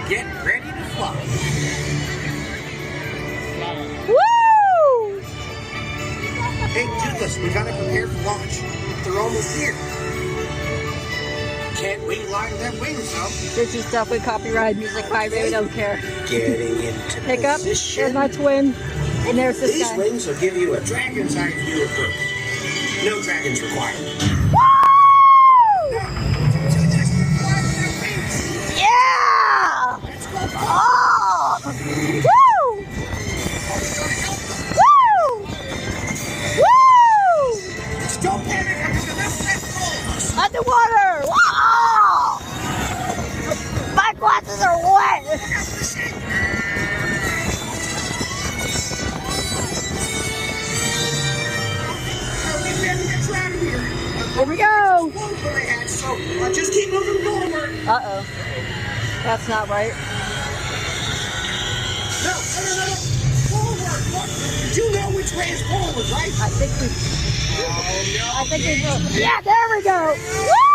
Get ready to fly. Woo! Hey, Toothless, we gotta prepare for launch. They're almost here. Can't wait line them wings, though. This is definitely copyright music. I really don't care. Getting into Hiccup, position. there's my twin, and there's this These guy. wings will give you a dragon's eye view of Earth. No dragons required. Woo! Yeah! Oh! Woo! Woo! Woo! Don't panic. Underwater! Wow! My glasses are wet! Here we go! So just keep moving forward. Uh-oh. That's not right. No. Forward. Look. You know which way is forward, right? I think we... Oh, no. I think we... Yeah, there we go! Woo!